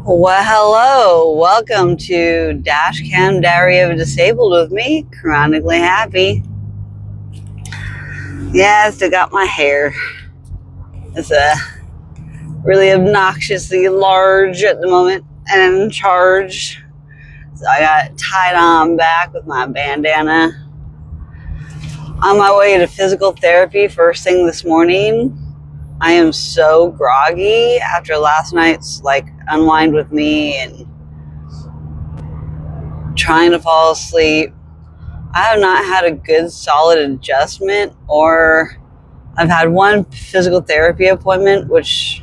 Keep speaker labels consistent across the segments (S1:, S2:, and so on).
S1: Well, hello. Welcome to Dashcam Diary of a Disabled with me, chronically happy. Yeah, I still got my hair. It's really obnoxiously large at the moment and in charge. So I got it tied on back with my bandana. On my way to physical therapy first thing this morning. I am so groggy after last night's unwind with me and trying to fall asleep. I have not had a good solid adjustment, or I've had one physical therapy appointment which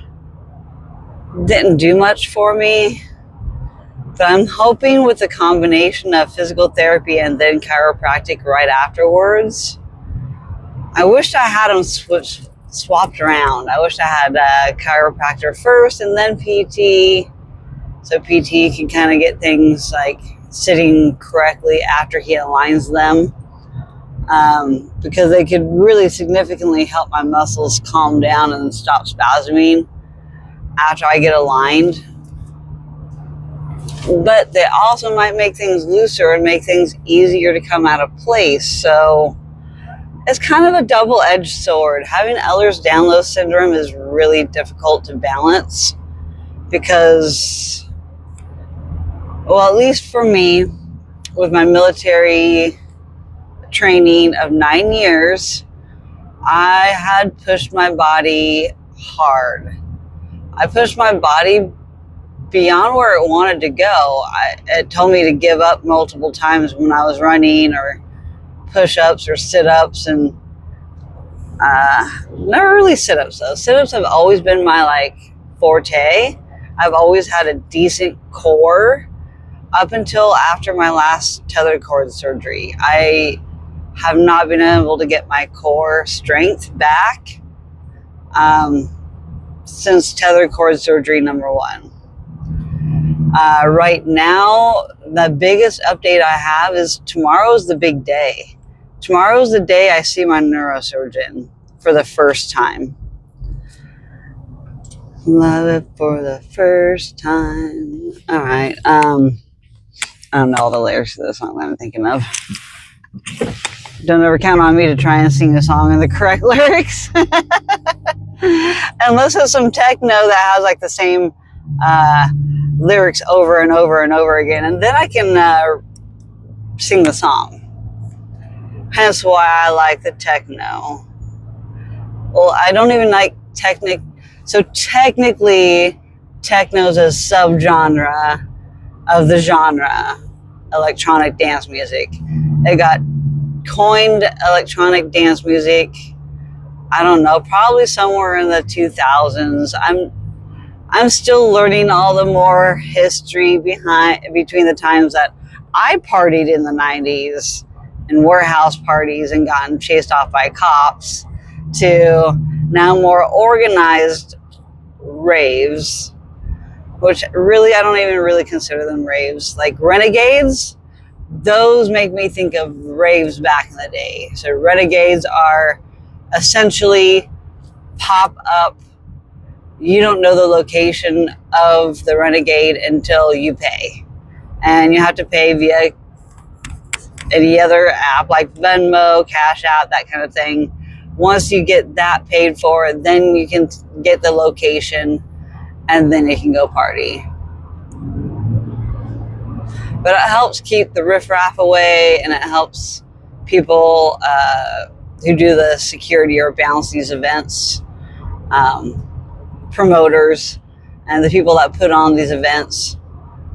S1: didn't do much for me. But I'm hoping with a combination of physical therapy and then chiropractic right afterwards. I wish I had them swapped around. I wish I had a chiropractor first and then PT, so PT can kind of get things like sitting correctly after he aligns them, because they could really significantly help my muscles calm down and stop spasming after I get aligned. But they also might make things looser and make things easier to come out of place. So it's kind of a double-edged sword. Having Ehlers-Danlos syndrome is really difficult to balance because, well, at least for me, with my military training of 9 years, I had pushed my body hard. I pushed my body beyond where it wanted to go. It told me to give up multiple times when I was running, or push-ups or sit-ups, and never really sit-ups though. Sit-ups have always been my forte. I've always had a decent core up until after my last tethered cord surgery. I have not been able to get my core strength back since tethered cord surgery number 1. Right now, the biggest update I have is tomorrow's the big day. Tomorrow's the day I see my neurosurgeon for the first time. Love it for the first time. All right. I don't know all the lyrics to the song that I'm thinking of. Don't ever count on me to try and sing a song in the correct lyrics. Unless it's some techno that has the same lyrics over and over and over again, and then I can sing the song. Hence why I like the techno. Well, I don't even like so technically techno's a subgenre of the genre electronic dance music. It got coined electronic dance music, I don't know, probably somewhere in the 2000s. I'm still learning all the more history between the times that I partied in the 90s and warehouse parties and gotten chased off by cops, to now more organized raves, which really I don't even really consider them raves. Like renegades, those make me think of raves back in the day. So renegades are essentially pop-up. You don't know the location of the renegade until you pay. And you have to pay via any other app like Venmo, Cash App, that kind of thing. Once you get that paid for, then you can get the location and then you can go party. But it helps keep the riffraff away, and it helps people who do the security or bounce these events, promoters, and the people that put on these events.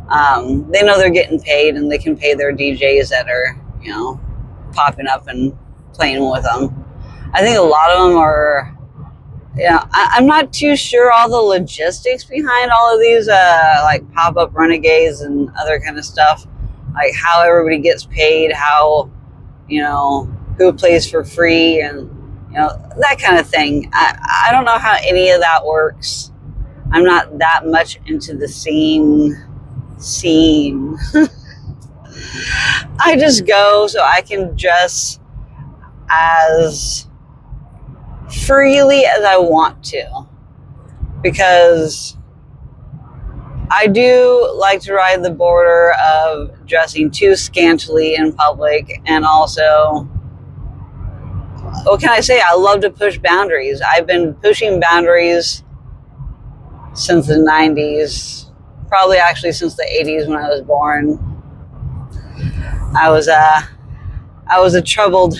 S1: They know they're getting paid, and they can pay their DJs that are, popping up and playing with them. I think a lot of them are, I'm not too sure all the logistics behind all of these, pop-up renegades and other kind of stuff, like how everybody gets paid, how, who plays for free, and, that kind of thing. I don't know how any of that works. I'm not that much into the scene. I just go so I can dress as freely as I want to, because I do like to ride the border of dressing too scantily in public, and also, what can I say? I love to push boundaries. I've been pushing boundaries since the 90s, probably actually since the 80s when I was born. I was a troubled,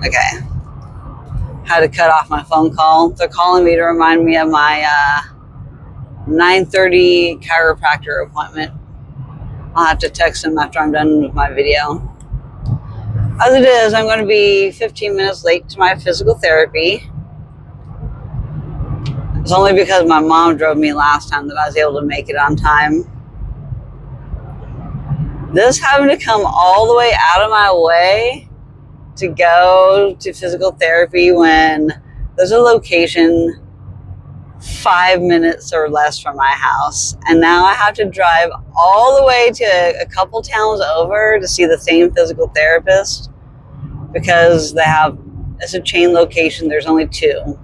S1: okay. Had to cut off my phone call. They're calling me to remind me of my 9:30 chiropractor appointment. I'll have to text them after I'm done with my video. As it is, I'm going to be 15 minutes late to my physical therapy. It's only because my mom drove me last time that I was able to make it on time. This having to come all the way out of my way to go to physical therapy when there's a location 5 minutes or less from my house, and now I have to drive all the way to a couple towns over to see the same physical therapist because it's a chain location. There's only two.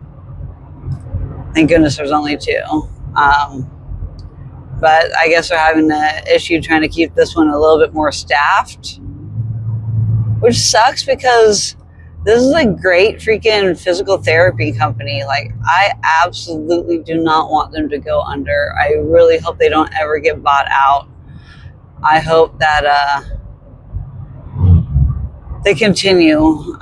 S1: Thank goodness there's only two. But I guess they're having an issue trying to keep this one a little bit more staffed, which sucks because this is a great freaking physical therapy company. Like, I absolutely do not want them to go under. I really hope they don't ever get bought out. I hope that they continue.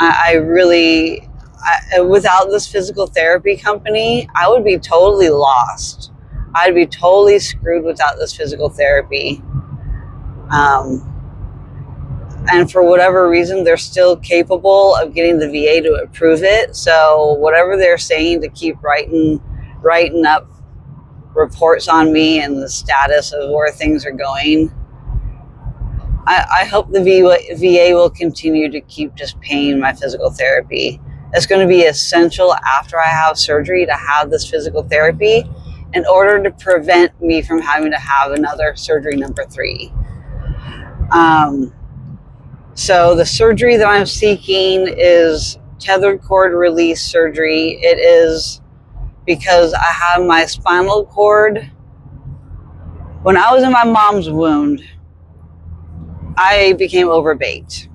S1: Without this physical therapy company, I would be totally lost. I'd be totally screwed without this physical therapy. And for whatever reason, they're still capable of getting the VA to approve it. So whatever they're saying to keep writing up reports on me and the status of where things are going, I hope the VA will continue to keep just paying my physical therapy. It's going to be essential after I have surgery to have this physical therapy in order to prevent me from having to have another surgery number 3. So the surgery that I'm seeking is tethered cord release surgery. It is because I have my spinal cord. When I was in my mom's wound, I became overbaked.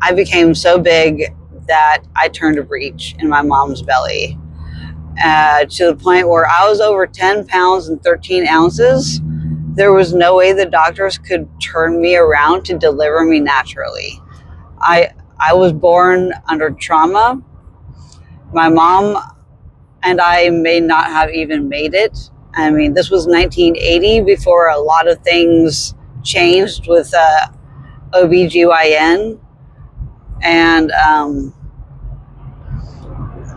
S1: I became so big that I turned a breech in my mom's belly. To the point where I was over 10 pounds and 13 ounces. There was no way the doctors could turn me around to deliver me naturally. I was born under trauma. My mom and I may not have even made it. I mean, this was 1980 before a lot of things changed with OBGYN. And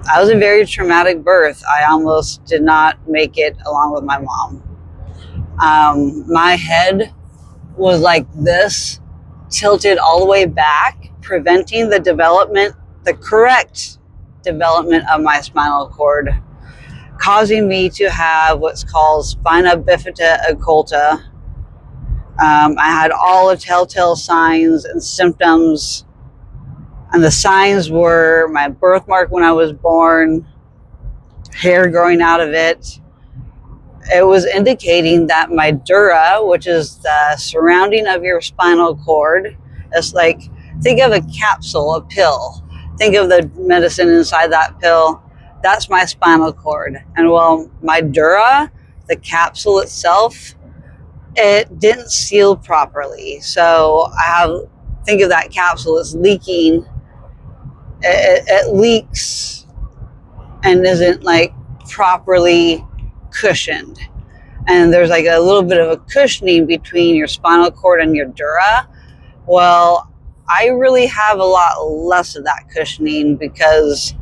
S1: I was a very traumatic birth. I almost did not make it along with my mom. My head was like this, tilted all the way back, preventing the correct development of my spinal cord, causing me to have what's called spina bifida occulta. I had all the telltale signs and symptoms, and the signs were my birthmark when I was born, hair growing out of it. It was indicating that my dura, which is the surrounding of your spinal cord, it's like, think of a capsule, a pill. Think of the medicine inside that pill. That's my spinal cord. And well, my dura, the capsule itself, it didn't seal properly. So think of that capsule as leaking. It leaks and isn't like properly cushioned, and there's like a little bit of a cushioning between your spinal cord and your dura. Well, I really have a lot less of that cushioning because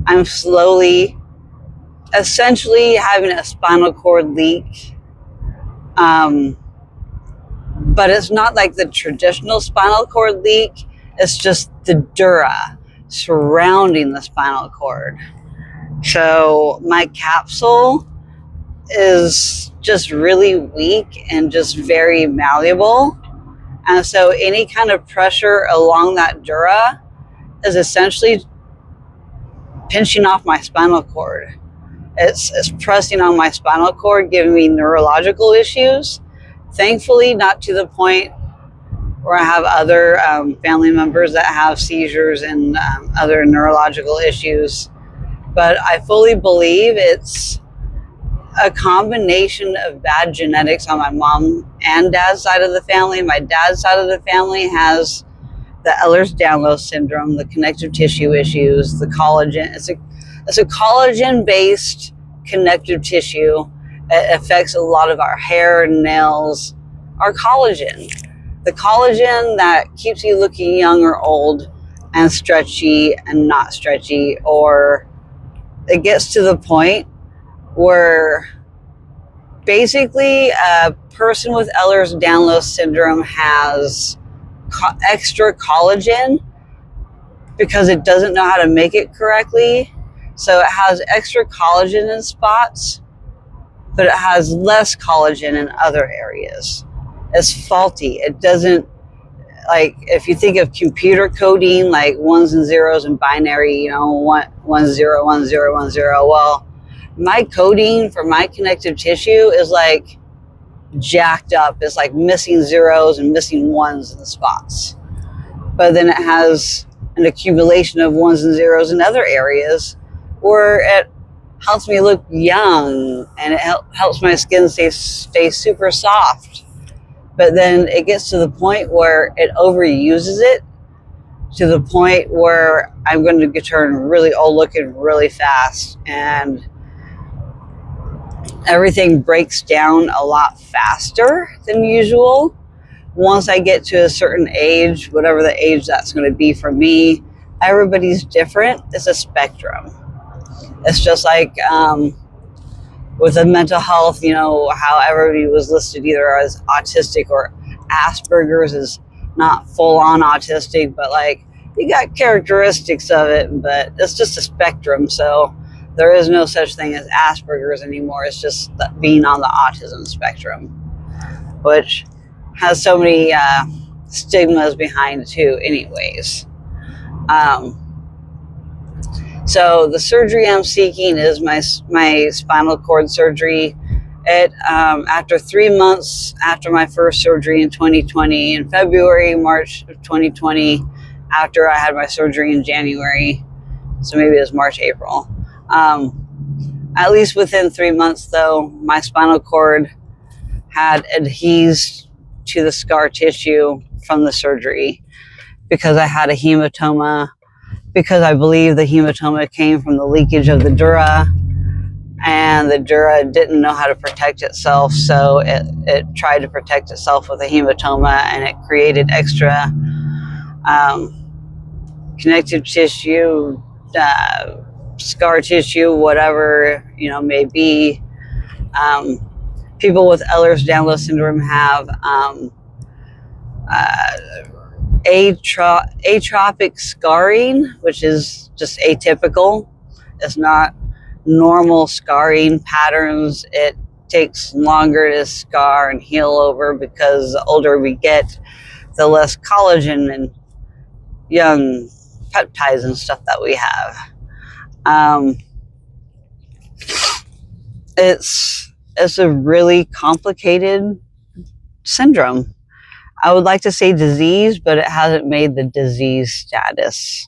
S1: I'm essentially having a spinal cord leak. But it's not like the traditional spinal cord leak. It's just the dura surrounding the spinal cord. So my capsule is just really weak and just very malleable. And so any kind of pressure along that dura is essentially pinching off my spinal cord. It's pressing on my spinal cord, giving me neurological issues. Thankfully, not to the point where I have other family members that have seizures and other neurological issues. But I fully believe it's a combination of bad genetics on my mom and dad's side of the family. My dad's side of the family has the Ehlers-Danlos syndrome, the connective tissue issues, the collagen. It's a collagen-based connective tissue. It affects a lot of our hair and nails. Our collagen. The collagen that keeps you looking young or old and stretchy and not stretchy, or it gets to the point where basically a person with Ehlers-Danlos syndrome has extra collagen because it doesn't know how to make it correctly. So it has extra collagen in spots, but it has less collagen in other areas. It's faulty. It doesn't, like, if you think of computer coding, like ones and zeros and binary, you know, 1 0 1 0 1 0. Well, my coding for my connective tissue is like jacked up. It's like missing zeros and missing ones in the spots. But then it has an accumulation of ones and zeros in other areas where it helps me look young and it helps my skin stay super soft. But then it gets to the point where it overuses it to the point where I'm going to turn really old looking really fast, and everything breaks down a lot faster than usual. Once I get to a certain age, whatever the age that's going to be for me, everybody's different. It's a spectrum. It's just like with the mental health, you know, how everybody was listed either as autistic or Asperger's is not full on autistic, but like you got characteristics of it, but it's just a spectrum. So there is no such thing as Asperger's anymore. It's just being on the autism spectrum, which has so many stigmas behind it too anyways. So the surgery I'm seeking is my spinal cord surgery. After 3 months after my first surgery in 2020, in February, March of 2020, after I had my surgery in January, so maybe it was March, April. At least within 3 months though, my spinal cord had adhesed to the scar tissue from the surgery because I had a hematoma, because I believe the hematoma came from the leakage of the dura, and the dura didn't know how to protect itself, so it tried to protect itself with a hematoma, and it created extra connective tissue, scar tissue, whatever, you know, may be. People with Ehlers-Danlos syndrome have atropic scarring, which is just atypical. It's not normal scarring patterns. It takes longer to scar and heal over because the older we get, the less collagen and young peptides and stuff that we have. It's a really complicated syndrome. I would like to say disease, but it hasn't made the disease status.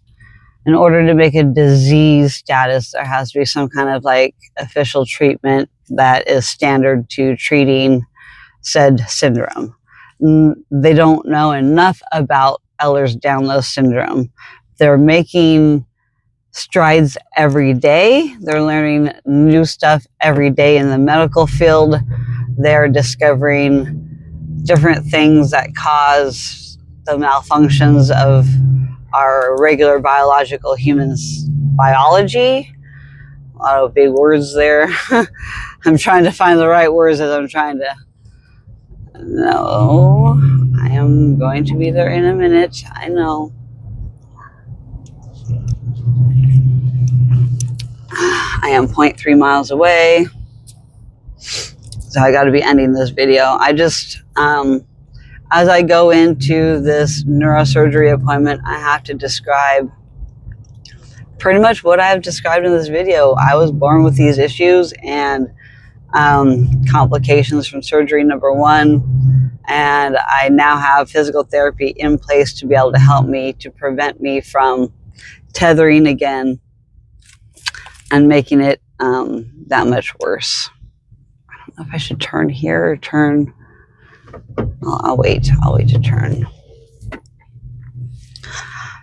S1: In order to make a disease status, there has to be some kind of like official treatment that is standard to treating said syndrome. They don't know enough about Ehlers-Danlos syndrome. They're making strides every day. They're learning new stuff every day in the medical field. They're discovering different things that cause the malfunctions of our regular biological humans' biology. A lot of big words there. I'm trying to find the right words as I'm trying to... No, I am going to be there in a minute. I know. I am 0.3 miles away. So I got to be ending this video. I just, as I go into this neurosurgery appointment, I have to describe pretty much what I've described in this video. I was born with these issues and complications from surgery number 1, and I now have physical therapy in place to be able to help me to prevent me from tethering again and making it that much worse. I don't know if I should turn here or turn. I'll wait to turn.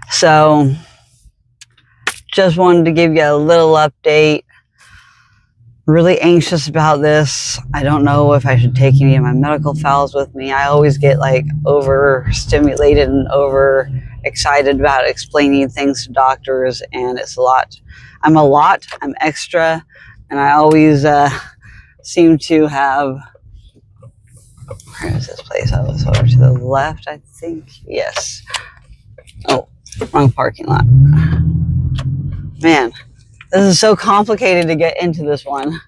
S1: So just wanted to give you a little update. Really anxious about this. I don't know if I should take any of my medical files with me. I always get like overstimulated and over excited about explaining things to doctors, and it's a lot. I'm extra, and I always seem to have, where is this place? Oh, it's over to the left, I think. Yes. Oh, wrong parking lot. Man, this is so complicated to get into this one.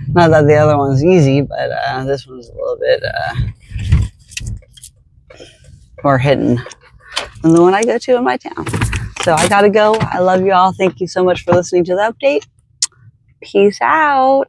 S1: Not that the other one's easy, but this one's a little bit more hidden than the one I go to in my town. So I gotta go. I love you all. Thank you so much for listening to the update. Peace out.